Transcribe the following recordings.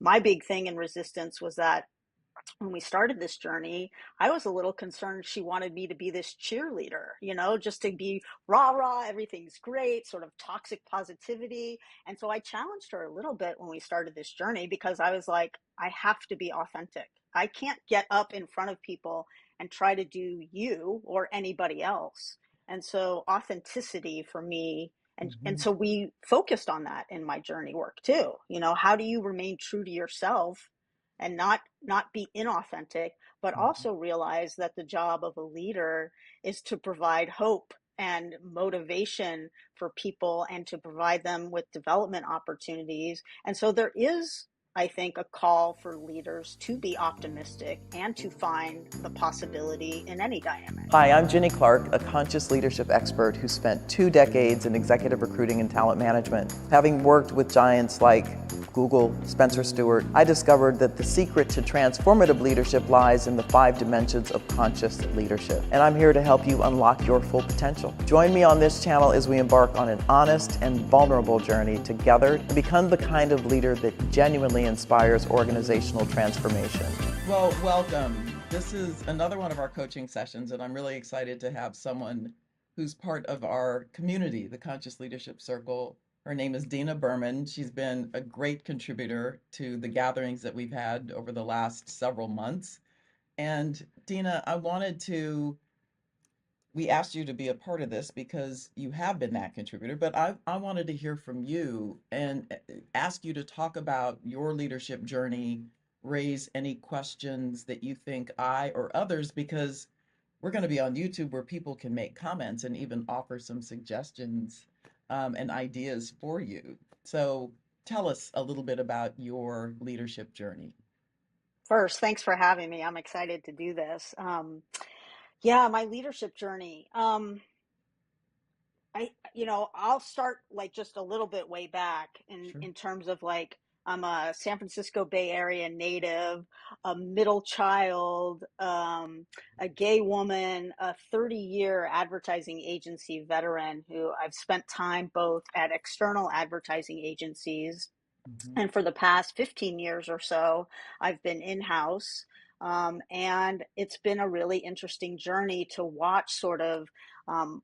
my big thing in resistance was that when we started this journey, I was a little concerned she wanted me to be this cheerleader, just to be rah rah, everything's great, sort of toxic positivity. And so I challenged her a little bit when we started this journey because I was like, I have to be authentic. I can't get up in front of people and try to do you or anybody else. And so authenticity for me, and Mhm. so we focused on that in my journey work too. How do you remain true to yourself and not be inauthentic, but Mhm. also realize that the job of a leader is to provide hope and motivation for people and to provide them with development opportunities. And so there is, I think, a call for leaders to be optimistic and to find the possibility in any dynamic. Hi, I'm Ginny Clark, a conscious leadership expert who spent 2 decades in executive recruiting and talent management. Having worked with giants like Google, Spencer Stewart, I discovered that the secret to transformative leadership lies in the 5 dimensions of conscious leadership. And I'm here to help you unlock your full potential. Join me on this channel as we embark on an honest and vulnerable journey together and become the kind of leader that genuinely inspires organizational transformation. Well, welcome. This is another one of our coaching sessions, and I'm really excited to have someone who's part of our community, the Conscious Leadership Circle. Her name is Dina Berman. She's been a great contributor to the gatherings that we've had over the last several months. And Dina, we asked you to be a part of this because you have been that contributor, but I wanted to hear from you and ask you to talk about your leadership journey, raise any questions that you think I or others, because we're going to be on YouTube where people can make comments and even offer some suggestions and ideas for you. So tell us a little bit about your leadership journey. First, thanks for having me. I'm excited to do this. Yeah, my leadership journey. I'll start like just a little bit way back in Sure. in terms of like I'm a San Francisco Bay Area native, a middle child, a gay woman, a 30-year advertising agency veteran who I've spent time both at external advertising agencies Mhm. and for the past 15 years or so, I've been in-house. And it's been a really interesting journey to watch sort of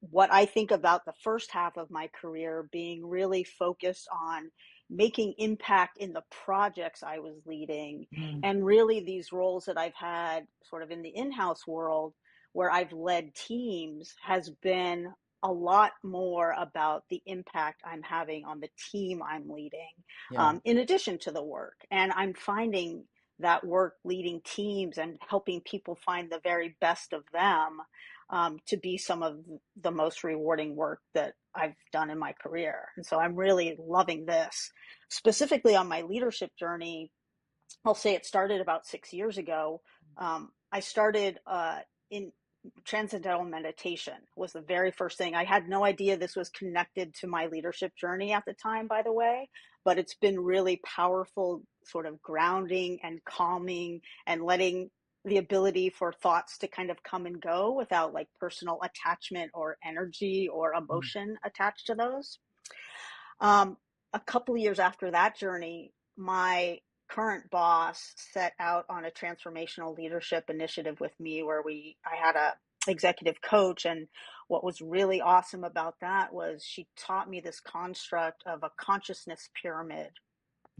what I think about the first half of my career being really focused on making impact in the projects I was leading. Mm. And really, these roles that I've had sort of in the in-house world where I've led teams has been a lot more about the impact I'm having on the team I'm leading, Yeah. in addition to the work. And I'm finding that work leading teams and helping people find the very best of them to be some of the most rewarding work that I've done in my career. And so I'm really loving this. Specifically on my leadership journey, I'll say it started about 6 years ago. I started in transcendental meditation was the very first thing. I had no idea this was connected to my leadership journey at the time, by the way, but it's been really powerful, sort of grounding and calming and letting the ability for thoughts to kind of come and go without like personal attachment or energy or Mm. emotion attached to those. Um, a couple of years after that journey, my current boss set out on a transformational leadership initiative with me where I had a executive coach, and what was really awesome about that was she taught me this construct of a consciousness pyramid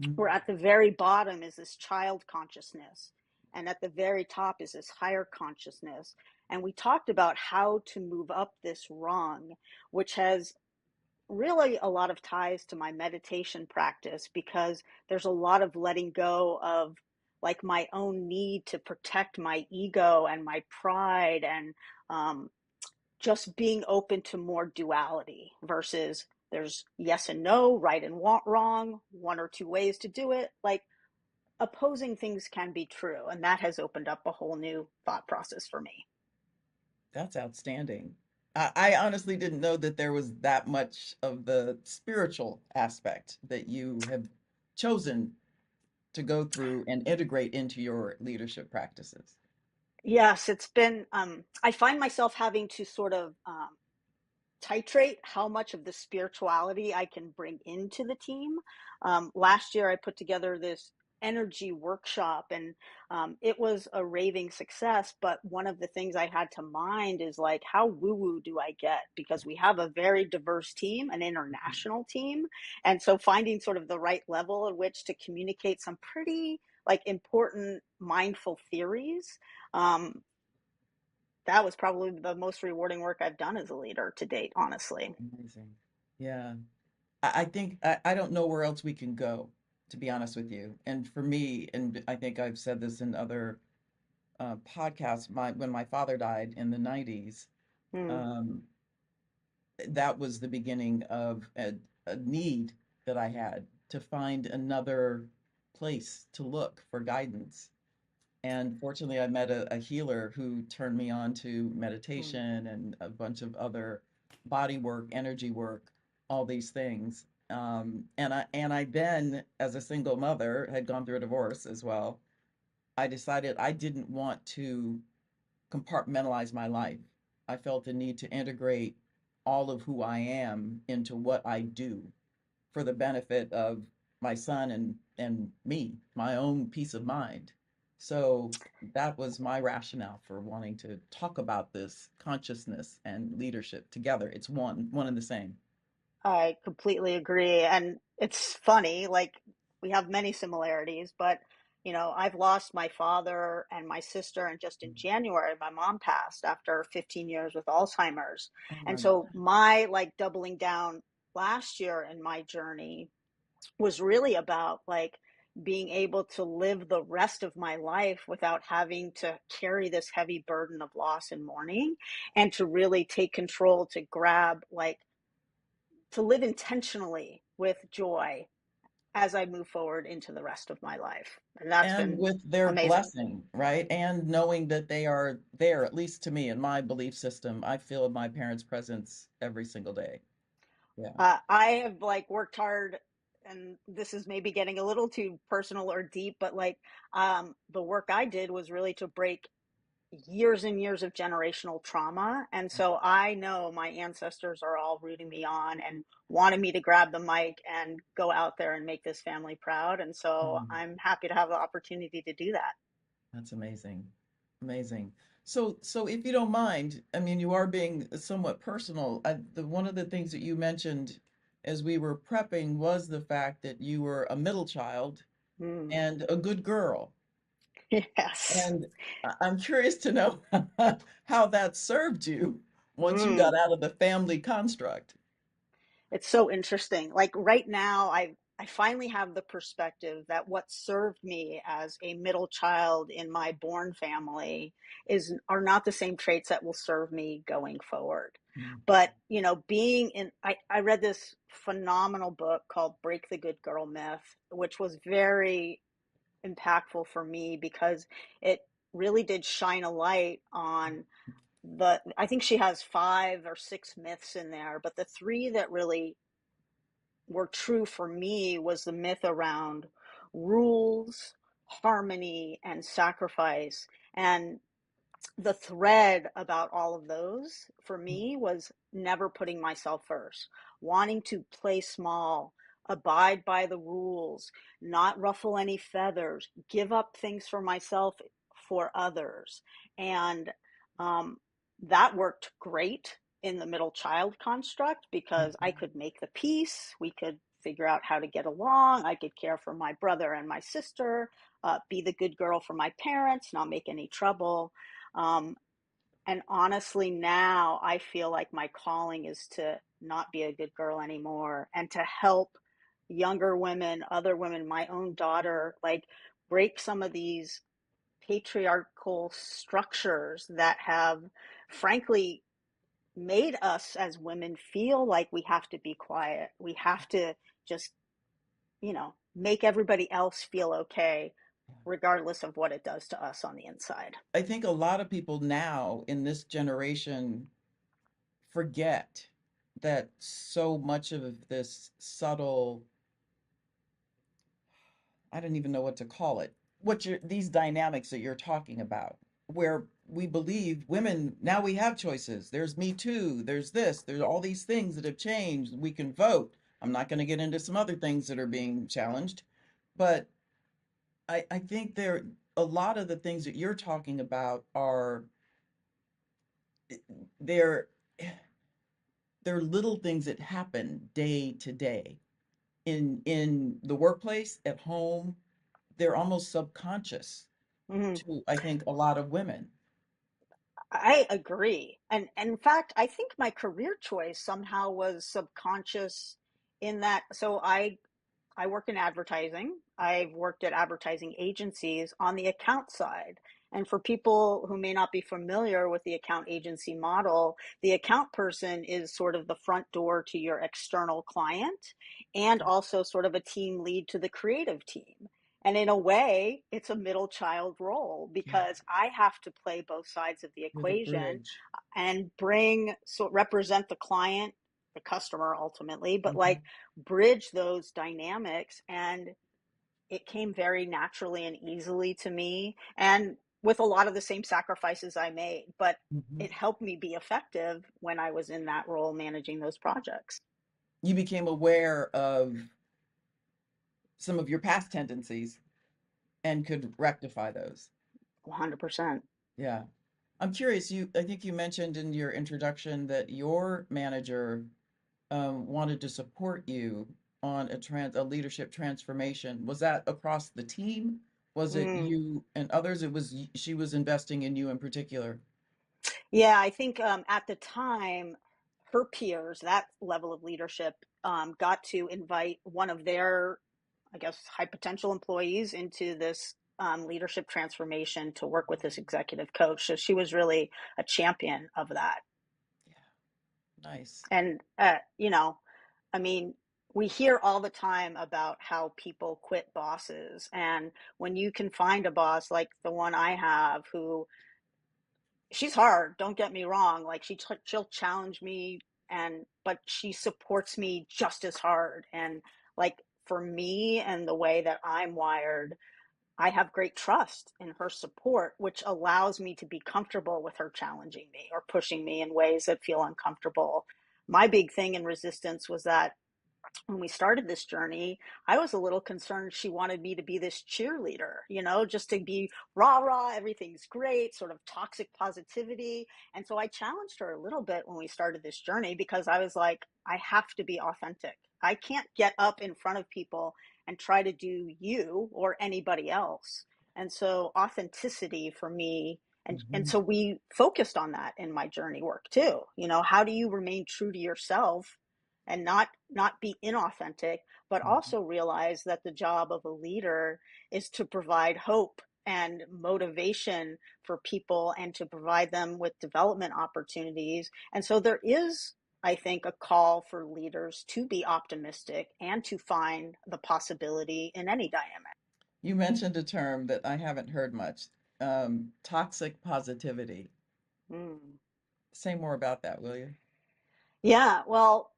Mm. where at the very bottom is this child consciousness and at the very top is this higher consciousness, and we talked about how to move up this rung, which has really a lot of ties to my meditation practice because there's a lot of letting go of like my own need to protect my ego and my pride and um, just being open to more duality versus there's yes and no, right and wrong, one or two ways to do it. Like opposing things can be true. And that has opened up a whole new thought process for me. That's outstanding. I honestly didn't know that there was that much of the spiritual aspect that you have chosen to go through and integrate into your leadership practices. Yes, it's been, I find myself having to sort of titrate how much of the spirituality I can bring into the team. Last year, I put together this energy workshop, and it was a raving success. But one of the things I had to mind is like, how woo woo do I get? Because we have a very diverse team, an international team. And so finding sort of the right level at which to communicate some pretty like important mindful theories, um, that was probably the most rewarding work I've done as a leader to date, honestly. Amazing. Yeah. I think I don't know where else we can go, to be honest with you. And for me, and I think I've said this in other podcasts, when my father died in the 90s, Mm, um, that was the beginning of a need that I had to find another place to look for guidance. And fortunately, I met a healer who turned me on to mm. meditation and a bunch of other body work, energy work, all these things. And I then, as a single mother, had gone through a divorce as well. I decided I didn't want to compartmentalize my life. I felt the need to integrate all of who I am into what I do for the benefit of my son and me, my own peace of mind. So that was my rationale for wanting to talk about this consciousness and leadership together. It's one and the same. I completely agree. And it's funny, like we have many similarities, but I've lost my father and my sister, and just in January, my mom passed after 15 years with Alzheimer's. Oh And my God. so my like doubling down last year in my journey was really about like being able to live the rest of my life without having to carry this heavy burden of loss and mourning, and to really take control, to grab like to live intentionally with joy as I move forward into the rest of my life. And that's And been with their amazing. blessing, right? And knowing that they are there, at least to me, in my belief system, I feel my parents' presence every single day. Yeah. I have like worked hard, and this is maybe getting a little too personal or deep, but like the work I did was really to break years and years of generational trauma. And so I know my ancestors are all rooting me on and wanted me to grab the mic and go out there and make this family proud. And so Mm. I'm happy to have the opportunity to do that. That's amazing. Amazing. So if you don't mind, I mean, you are being somewhat personal. One of the things that you mentioned as we were prepping was the fact that you were a middle child Mm. and a good girl. Yes. And I'm curious to know how that served you once you got Mm. out of the family construct. It's so interesting. Like right now, I finally have the perspective that what served me as a middle child in my born family is are not the same traits that will serve me going forward. Mm. But being in I read this phenomenal book called Break the Good Girl Myth, which was very impactful for me because it really did shine a light on I think she has 5 or 6 myths in there, but the three that really were true for me was the myth around rules, harmony, and sacrifice. And the thread about all of those for me was never putting myself first, wanting to play small, abide by the rules, not ruffle any feathers, give up things for myself for others. And um, that worked great in the middle child construct because I Mhm. could make the peace, we could figure out how to get along, I could care for my brother and my sister, be the good girl for my parents, not make any trouble. um, and honestly, now I feel like my calling is to not be a good girl anymore and to help younger women, other women, my own daughter, like break some of these patriarchal structures that have, frankly, made us as women feel like we have to be quiet. We have to just, make everybody else feel okay, regardless of what it does to us on the inside. I think a lot of people now in this generation forget that so much of this subtle, I don't even know what to call it, these dynamics that you're talking about, where we believe women, now we have choices. There's Me Too, there's this, there's all these things that have changed. We can vote. I'm not going to get into some other things that are being challenged, but I think there a lot of the things that you're talking about are they're they're little things that happen day to day in the workplace, at home. They're almost subconscious Mhm. to, I think, a lot of women. I agree. And in fact, I think my career choice somehow was subconscious in that. So I work in advertising. I've worked at advertising agencies on the account side. And for people who may not be familiar with the account agency model, the account person is sort of the front door to your external client and also sort of a team lead to the creative team. And in a way, it's a middle child role Yeah, because I have to play both sides of the you're the equation bridge. and represent the client, the customer ultimately, but like Mhm, bridge those dynamics. And it came very naturally and easily to me, and with a lot of the same sacrifices I made, but mhm. it helped me be effective when I was in that role managing those projects. You became aware of some of your past tendencies and could rectify those. 100%. Yeah. I'm curious, I think you mentioned in your introduction that your manager wanted to support you on a leadership transformation. Was that across the team? Was it Mm. you and others? She was investing in you in particular. Yeah, I think at the time, her peers, that level of leadership, got to invite one of their, I guess, high potential employees into this leadership transformation to work with this executive coach. So she was really a champion of that. Yeah, nice. And, I mean, we hear all the time about how people quit bosses. And when you can find a boss like the one I have, who she's hard, don't get me wrong, like she'll challenge me, and but she supports me just as hard. And like for me and the way that I'm wired, I have great trust in her support, which allows me to be comfortable with her challenging me or pushing me in ways that feel uncomfortable. My big thing in resistance was that when we started this journey, I was a little concerned she wanted me to be this cheerleader, just to be rah rah, everything's great, sort of toxic positivity. And so I challenged her a little bit when we started this journey because I was like, I have to be authentic. I can't get up in front of people and try to do you or anybody else. And so authenticity for me, and Mhm, so we focused on that in my journey work too. How do you remain true to yourself and not be inauthentic, but mhm. also realize that the job of a leader is to provide hope and motivation for people and to provide them with development opportunities. And so there is, I think, a call for leaders to be optimistic and to find the possibility in any dynamic. You mentioned a term that I haven't heard much, toxic positivity. Mm. Say more about that, will you? Yeah, well,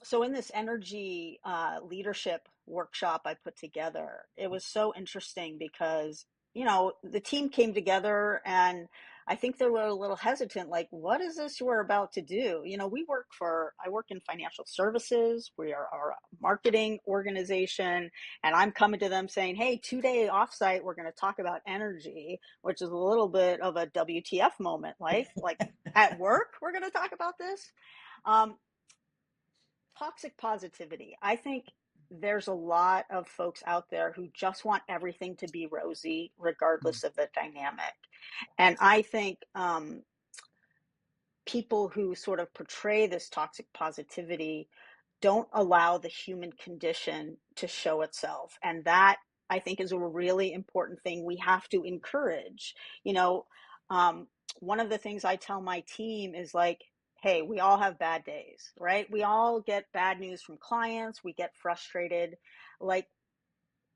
so in this energy leadership workshop I put together, it was so interesting because the team came together, and I think they were a little hesitant, like, what is this we're about to do? I work in financial services. We are our marketing organization, and I'm coming to them saying, hey, 2 day offsite, we're going to talk about energy, which is a little bit of a WTF moment, like at work we're going to talk about this. um, Toxic positivity. I think there's a lot of folks out there who just want everything to be rosy, regardless of the dynamic. And I think people who sort of portray this toxic positivity don't allow the human condition to show itself. And that, I think, is a really important thing we have to encourage. You know, um, One of the things I tell my team is like, hey, we all have bad days, right? We all get bad news from clients, we get frustrated. Like,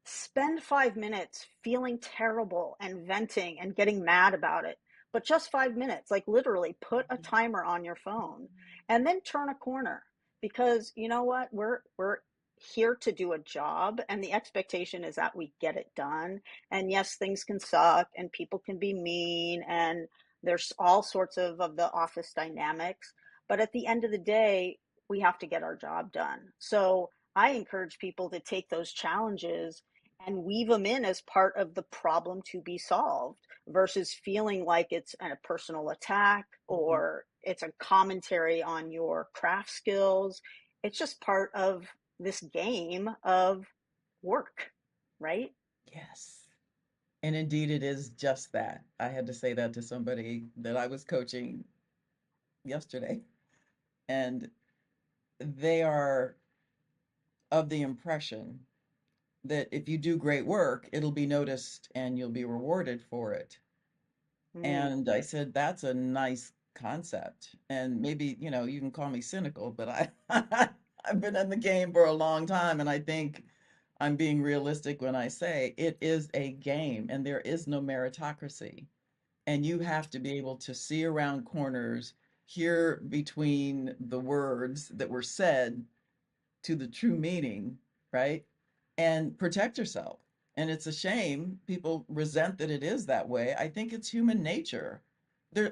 spend 5 minutes feeling terrible and venting and getting mad about it, but just 5 minutes, like literally put a timer on your phone and then turn a corner. Because you know what, we're here to do a job, and the expectation is that we get it done. And yes, things can suck and people can be mean, and there's all sorts of the office dynamics, but at the end of the day, we have to get our job done. So I encourage people to take those challenges and weave them in as part of the problem to be solved versus feeling like it's a personal attack Mhm. or it's a commentary on your craft skills. It's just part of this game of work, right? Yes. And indeed, it is just that. I had to say that to somebody that I was coaching yesterday, and they are of the impression that if you do great work, it'll be noticed and you'll be rewarded for it. Mm, And I said, that's a nice concept. And maybe, you can call me cynical, but I've been in the game for a long time, and I think I'm being realistic when I say it is a game and there is no meritocracy. And you have to be able to see around corners, hear between the words that were said to the true meaning, right? And protect yourself. And it's a shame people resent that it is that way. I think it's human nature.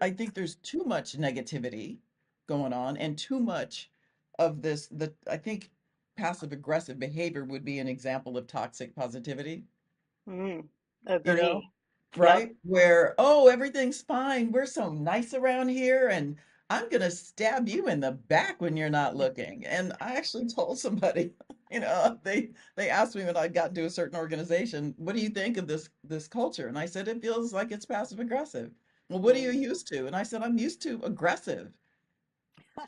I think there's too much negativity going on and too much of this. I think passive aggressive behavior would be an example of toxic positivity, mm, you know, agree. Yep. right? Where, oh, everything's fine. We're so nice around here, and I'm gonna stab you in the back when you're not looking. And I actually told somebody, they asked me when I got into a certain organization, what do you think of this culture? And I said, it feels like it's passive aggressive. Well, what are you Mm, used to? And I said, I'm used to aggressive.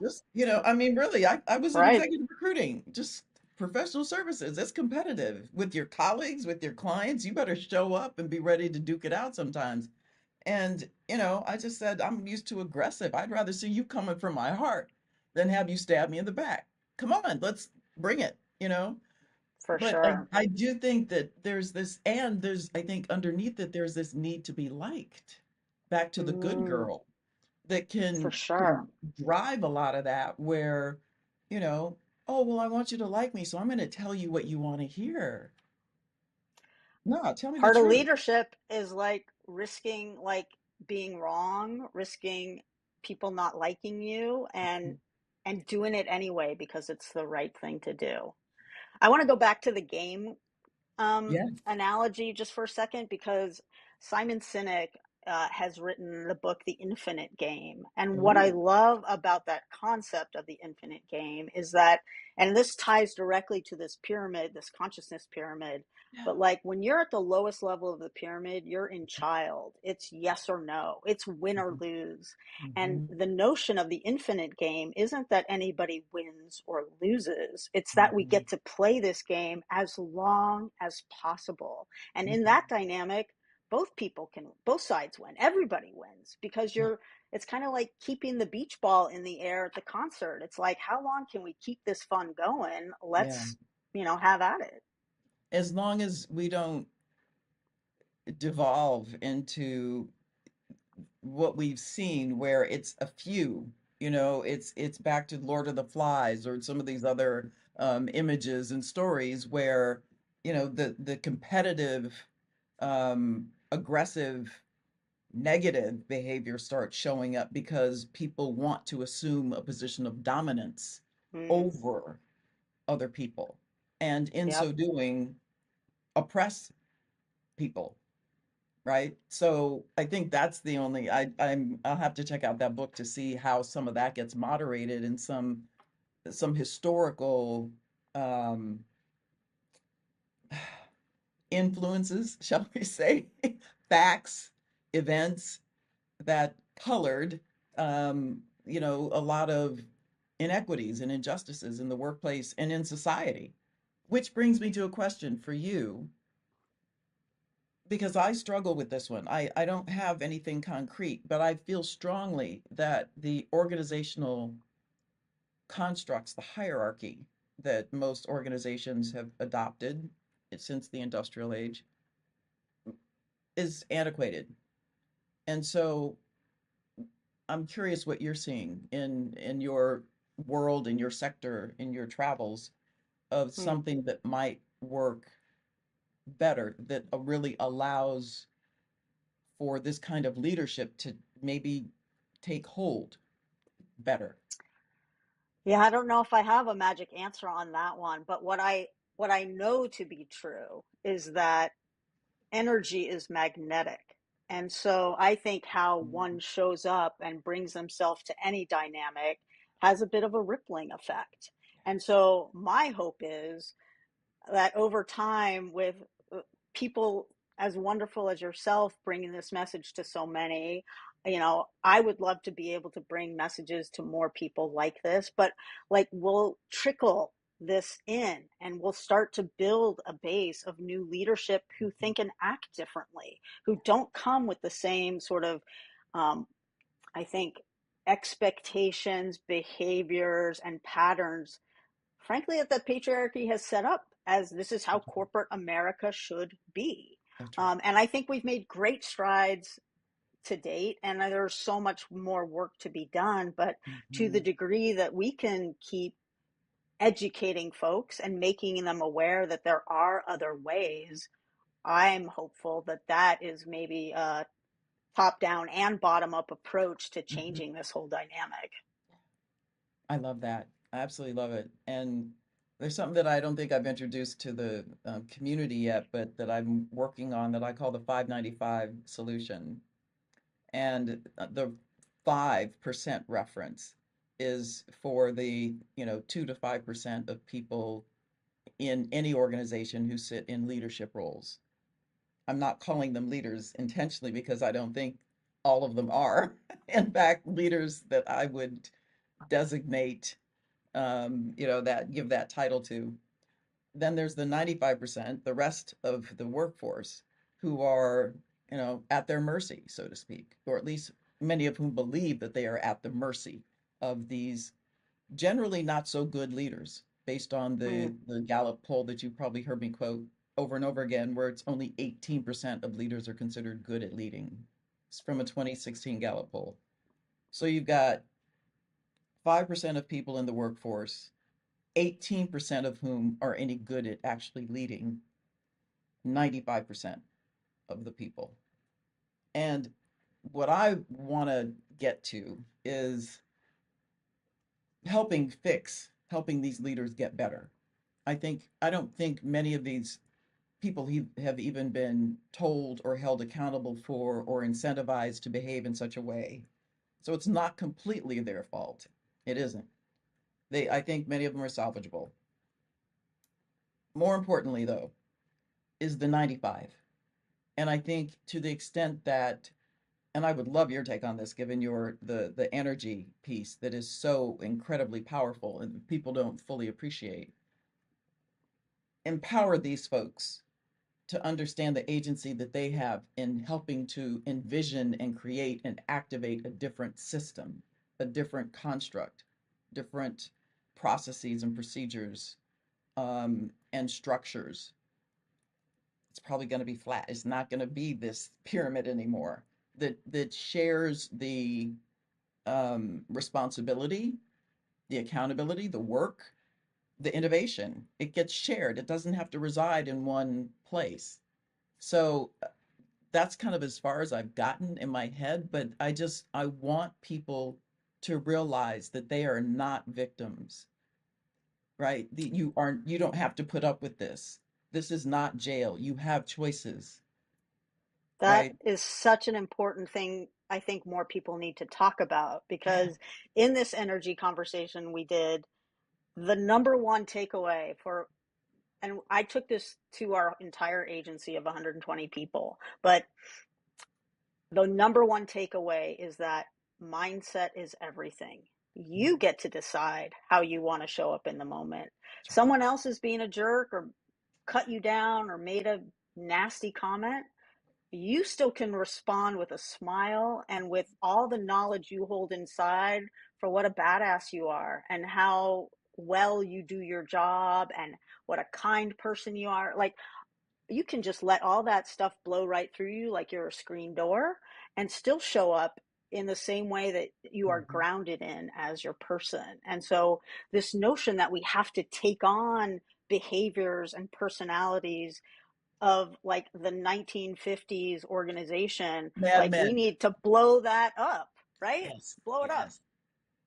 Just, I mean, really, I was in right. executive recruiting, just professional services. It's competitive with your colleagues, with your clients. You better show up and be ready to duke it out sometimes. And, I just said, I'm used to aggressive. I'd rather see you coming from my heart than have you stab me in the back. Come on, let's bring it. For But I, sure. I do think that there's this, and I think underneath it, there's this need to be liked. Back to the good Mm, girl that for can sure. drive a lot of that where, you know, oh, well, I want you to like me, so I'm going to tell you what you want to hear. No, tell me the Part of truth. leadership is like risking like being wrong, risking people not liking you and doing it anyway because it's the right thing to do. I want to go back to the game Yeah. analogy just for a second because Simon Sinek has written the book The Infinite Game. And what I Ooh. love about that concept of the infinite game is that, and this ties directly to this pyramid, this consciousness pyramid. Yeah. But like when you're at the lowest level of the pyramid, you're in child. It's yes or no, it's win or Mhm. lose. And Mhm. the notion of the infinite game isn't that anybody wins or loses, it's that we Mhm. get to play this game as long as possible. And in Mhm. that dynamic, both sides win. Everybody wins because Yeah. it's kind of like keeping the beach ball in the air at the concert. It's like, how long can we keep this fun going? Yeah. Let's have at it. As long as we don't devolve into what we've seen where it's a few, it's back to Lord of the Flies or some of these other images and stories where, the competitive, aggressive, negative behavior starts showing up because people want to assume a position of dominance Mm, over other people. And in yep. so doing, oppress people. Right? So I think that's the only I'll have to check out that book to see how some of that gets moderated and some historical um influences, shall we say, facts, events that colored a lot of inequities and injustices in the workplace and in society. Which brings me to a question for you because I struggle with this one. I don't have anything concrete, but I feel strongly that the organizational constructs, the hierarchy that most organizations have adopted since the industrial age is antiquated. And so I'm curious what you're seeing in your world, in your sector, in your travels of Mm. something that might work better, that really allows for this kind of leadership to maybe take hold better. Yeah, I don't know if I have a magic answer on that one, but what I know to be true is that energy is magnetic. And so I think how one shows up and brings themselves to any dynamic has a bit of a rippling effect. And so my hope is that over time, with people as wonderful as yourself bringing this message to so many, I would love to be able to bring messages to more people like this, but like we'll trickle this in and we'll start to build a base of new leadership who think and act differently, who don't come with the same sort of, um, I think, expectations, behaviors, and patterns, frankly, that the patriarchy has set up as this is how corporate America should be. That's right. And I think we've made great strides to date, and there's so much more work to be done. But to the Mhm. degree that we can keep educating folks and making them aware that there are other ways, I'm hopeful that that is maybe a top down and bottom up approach to Mhm. changing this whole dynamic. I love that. I absolutely love it. And there's something that I don't think I've introduced to the community yet, but that I'm working on that I call the 595 solution. And the 5% reference is for the, 2 to 5% of people in any organization who sit in leadership roles. I'm not calling them leaders intentionally because I don't think all of them are. In fact, leaders that I would designate, that give that title to. Then there's the 95%, the rest of the workforce, who are, at their mercy, so to speak, or at least many of whom believe that they are at the mercy of these generally not so good leaders, based on Mm. the Gallup poll that you probably heard me quote over and over again, where it's only 18% of leaders are considered good at leading. It's from a 2016 Gallup poll. So you've got 5% of people in the workforce, 18% of whom are any good at actually leading 95% of the people. And what I want to get to is helping these leaders get better. I don't think many of these people have even been told or held accountable for or incentivized to behave in such a way. So it's not completely their fault. It isn't. I think many of them are salvageable. More importantly, though, is the 95. And I think to the extent that, and I would love your take on this, given the energy piece that is so incredibly powerful and people don't fully appreciate. Empower these folks to understand the agency that they have in helping to envision and create and activate a different system, a different construct, different processes and procedures, and structures. It's probably going to be flat. It's not going to be this pyramid anymore that shares the responsibility, the accountability, the work, the innovation. It gets shared. It doesn't have to reside in one place. So that's kind of as far as I've gotten in my head, but I want people to realize that they are not victims, right? You don't have to put up with this. This is not jail. You have choices, That right? is such an important thing I think more people need to talk about, Yeah. because in this energy conversation we did, the number one takeaway for, and I took this to our entire agency of 120 people, but the number one takeaway is that mindset is everything. You get to decide how you want to show up in the moment. That's right. Someone else is being a jerk or cut you down or made a nasty comment, you still can respond with a smile and with all the knowledge you hold inside for what a badass you are and how well you do your job and what a kind person you are. Like, you can just let all that stuff blow right through you like you're a screen door and still show up in the same way that you are Mhm. grounded in as your person. And so this notion that we have to take on behaviors and personalities of like the 1950s organization, Mad like we Men. need to blow that up, right? Yes. Blow it up. Yes.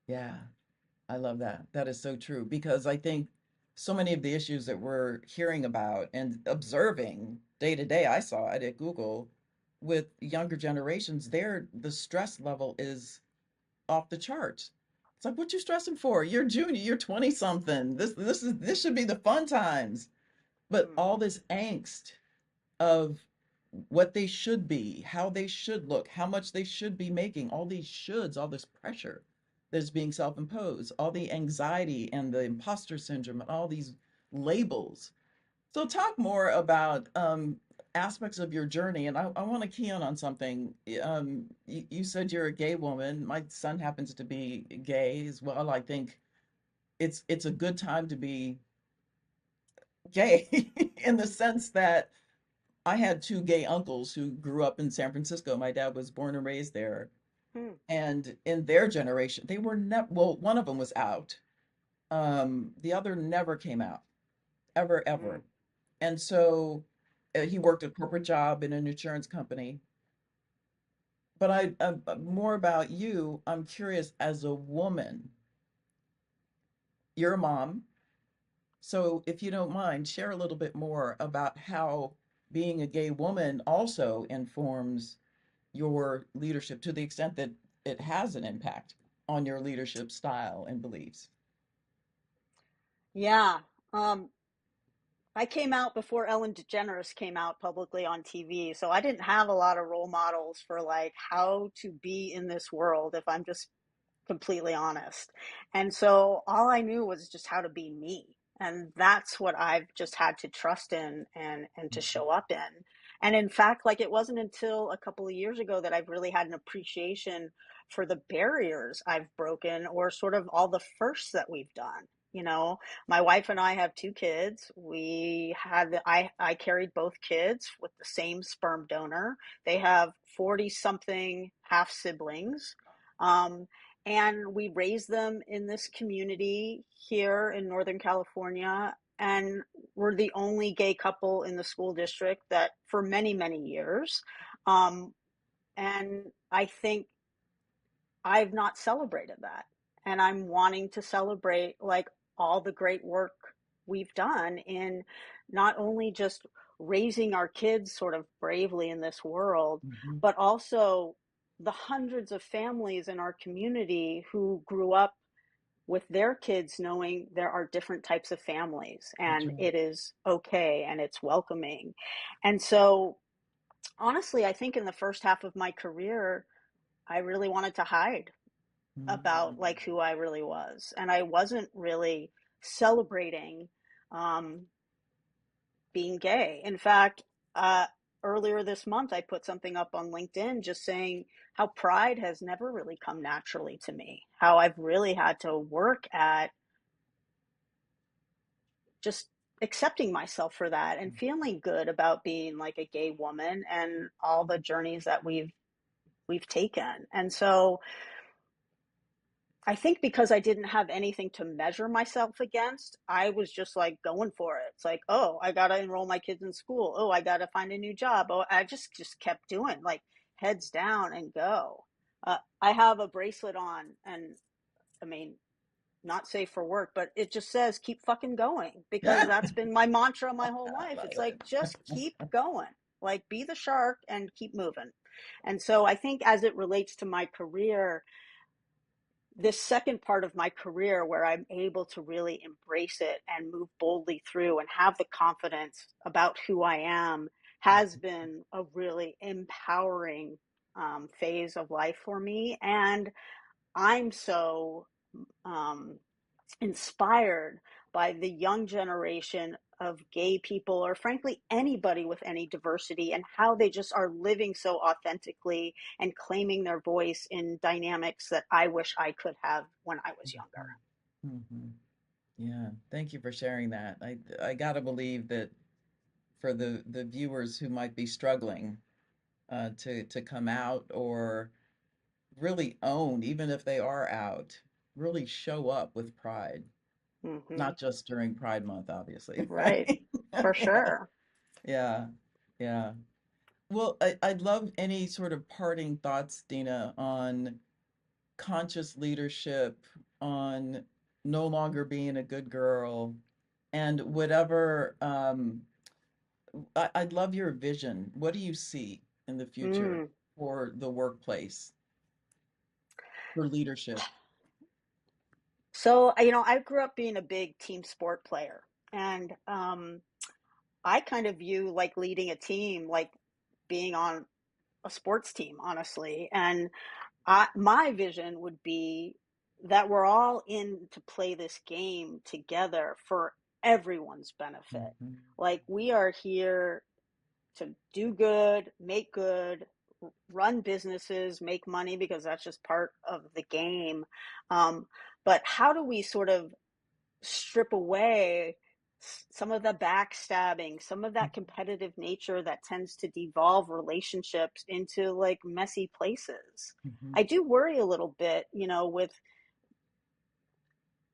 Yeah. I love that. That is so true because I think so many of the issues that we're hearing about and observing day to day, I saw it at Google with younger generations, there the stress level is off the charts. It's like, what you stressing for? You're junior, you're 20 something. This should be the fun times. But all Hmm. this angst of what they should be, how they should look, how much they should be making, all these shoulds, all this pressure that's being self-imposed, all the anxiety and the imposter syndrome and all these labels. So talk more about aspects of your journey. And I want to key on something. You said you're a gay woman. My son happens to be gay as well. I think it's a good time to be gay in the sense that I had two gay uncles who grew up in San Francisco. My dad was born and raised there. Hmm. And in their generation, they were never, well, one of them was out. The other never came out, ever, Hmm. ever. And so he worked a corporate job in an insurance company. But more about you, I'm curious as a woman, you're a mom. So if you don't mind, share a little bit more about how being a gay woman also informs your leadership to the extent that it has an impact on your leadership style and beliefs. Yeah. Um, I came out before Ellen DeGeneres came out publicly on TV, so I didn't have a lot of role models for like how to be in this world, if I'm just completely honest. And so all I knew was just how to be me. And that's what I've just had to trust in and to show up in. And in fact, like it wasn't until a couple of years ago that I've really had an appreciation for the barriers I've broken or sort of all the firsts that we've done. You know, my wife and I have two kids. I carried both kids with the same sperm donor. They have 40 something half siblings. Um, and we raised them in this community here in Northern California. And we're the only gay couple in the school district that for many, many years. Um, and I think I've not celebrated that. And I'm wanting to celebrate like all the great work we've done in not only just raising our kids sort of bravely in this world, Mhm. but also the hundreds of families in our community who grew up with their kids knowing there are different types of families That's and right. it is okay and it's welcoming. And so, honestly, I think in the first half of my career, I really wanted to hide Mm. about like who I really was. And I wasn't really celebrating um, being gay. In fact, uh, earlier this month, I put something up on LinkedIn just saying how pride has never really come naturally to me, how I've really had to work at just accepting myself for that and feeling good about being like a gay woman and all the journeys that we've taken. And so I think because I didn't have anything to measure myself against, I was just like going for it. It's like, oh, I gotta enroll my kids in school. Oh, I gotta find a new job. Oh, I just kept doing like heads down and go. I have a bracelet on, and I mean, not safe for work, but it just says keep fucking going because Yeah, that's been my mantra my whole I life. love It's like it. just keep going. Like be the shark and keep moving. And so I think as it relates to my career, this second part of my career where I'm able to really embrace it and move boldly through and have the confidence about who I am has been a really empowering phase of life for me. And I'm so um, inspired by the young generation of gay people, or frankly, anybody with any diversity, and how they just are living so authentically and claiming their voice in dynamics that I wish I could have when I was younger. Hmm. Yeah, thank you for sharing that. I gotta believe that for the viewers who might be struggling to come out or really own, even if they are out, really show up with pride, Hmm. not just during Pride Month, obviously, Right. right? For Yeah, sure. yeah, yeah. Well, I'd love any sort of parting thoughts, Dina, on conscious leadership, on no longer being a good girl, And whatever, I'd love your vision. What do you see in the future Mm. for the workplace, for leadership? So, I grew up being a big team sport player, and I kind of view like leading a team like being on a sports team, honestly. And my vision would be that we're all in to play this game together for everyone's benefit. Mhm. Like we are here to do good, make good, run businesses, make money because that's just part of the game. Um, but how do we sort of strip away some of the backstabbing, some of that competitive nature that tends to devolve relationships into like messy places? Mhm. I do worry a little bit, with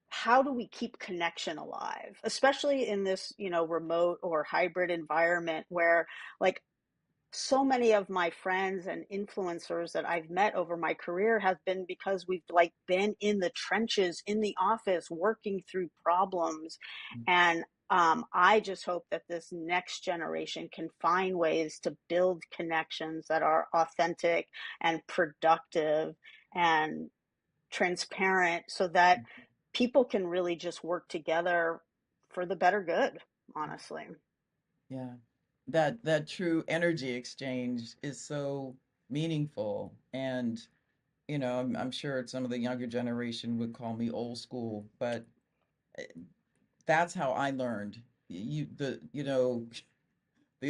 how do we keep connection alive, especially in this, remote or hybrid environment where like so many of my friends and influencers that I've met over my career have been because we've like been in the trenches in the office working through problems. And I just hope that this next generation can find ways to build connections that are authentic and productive and transparent so that people can really just work together for the better good, honestly. Yeah. That true energy exchange is so meaningful. And, I'm sure some of the younger generation would call me old school, but eh, that's how I learned. The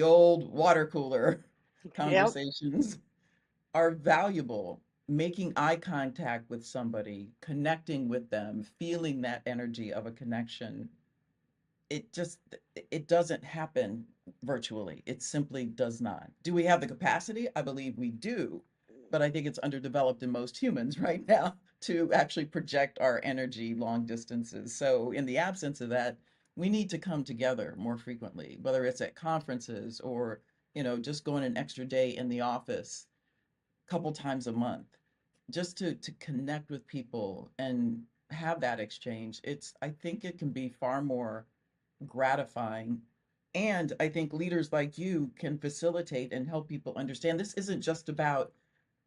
old water cooler Yep. conversations are valuable. Making eye contact with somebody, connecting with them, feeling that energy of a connection, it just it doesn't happen virtually. It simply does not. Do we have the capacity? I believe we do, but I think it's underdeveloped in most humans right now to actually project our energy long distances. So in the absence of that, we need to come together more frequently, whether it's at conferences or, just going an extra day in the office a couple times a month, just to connect with people and have that exchange. I think it can be far more gratifying. And I think leaders like you can facilitate and help people understand this isn't just about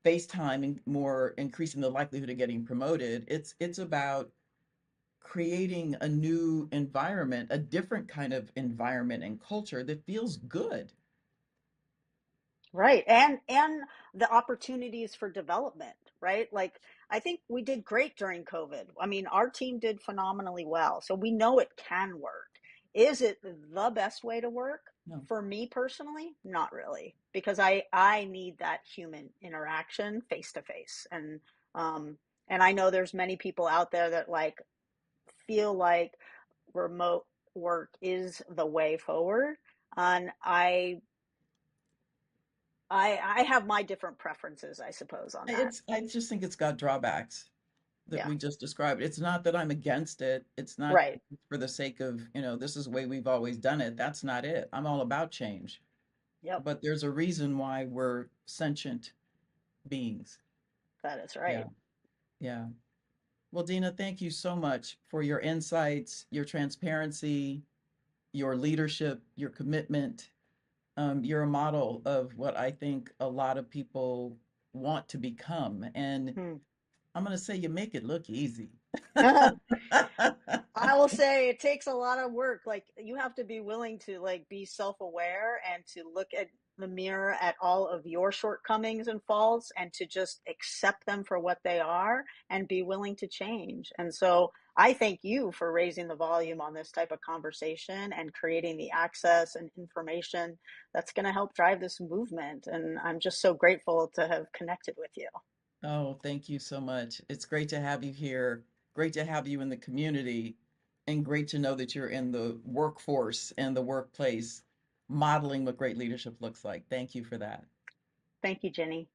FaceTime and more increasing the likelihood of getting promoted. It's about creating a new environment, a different kind of environment and culture that feels good. Right. And the opportunities for development, right? Like I think we did great during COVID. I mean, our team did phenomenally well. So we know it can work. Is it the best way to work? No. For me personally, not really, because I need that human interaction face to face. Um and I know there's many people out there that like feel like remote work is the way forward. And I have my different preferences, I suppose, on that. I just think it's got drawbacks that Yeah. we just described. It's not that I'm against it. It's not Right. for the sake of, this is the way we've always done it. That's not it. I'm all about change. Yep. But there's a reason why we're sentient beings. That is Yeah, right. yeah. Well, Dina, thank you so much for your insights, your transparency, your leadership, your commitment. You're a model of what I think a lot of people want to become. And Hmm. I'm going to say you make it look easy. I will say it takes a lot of work. Like you have to be willing to like be self-aware and to look at the mirror at all of your shortcomings and faults and to just accept them for what they are and be willing to change. And so I thank you for raising the volume on this type of conversation and creating the access and information that's going to help drive this movement. And I'm just so grateful to have connected with you. Oh, thank you so much. It's great to have you here. Great to have you in the community, and great to know that you're in the workforce and the workplace, modeling what great leadership looks like. Thank you for that. Thank you, Jenny.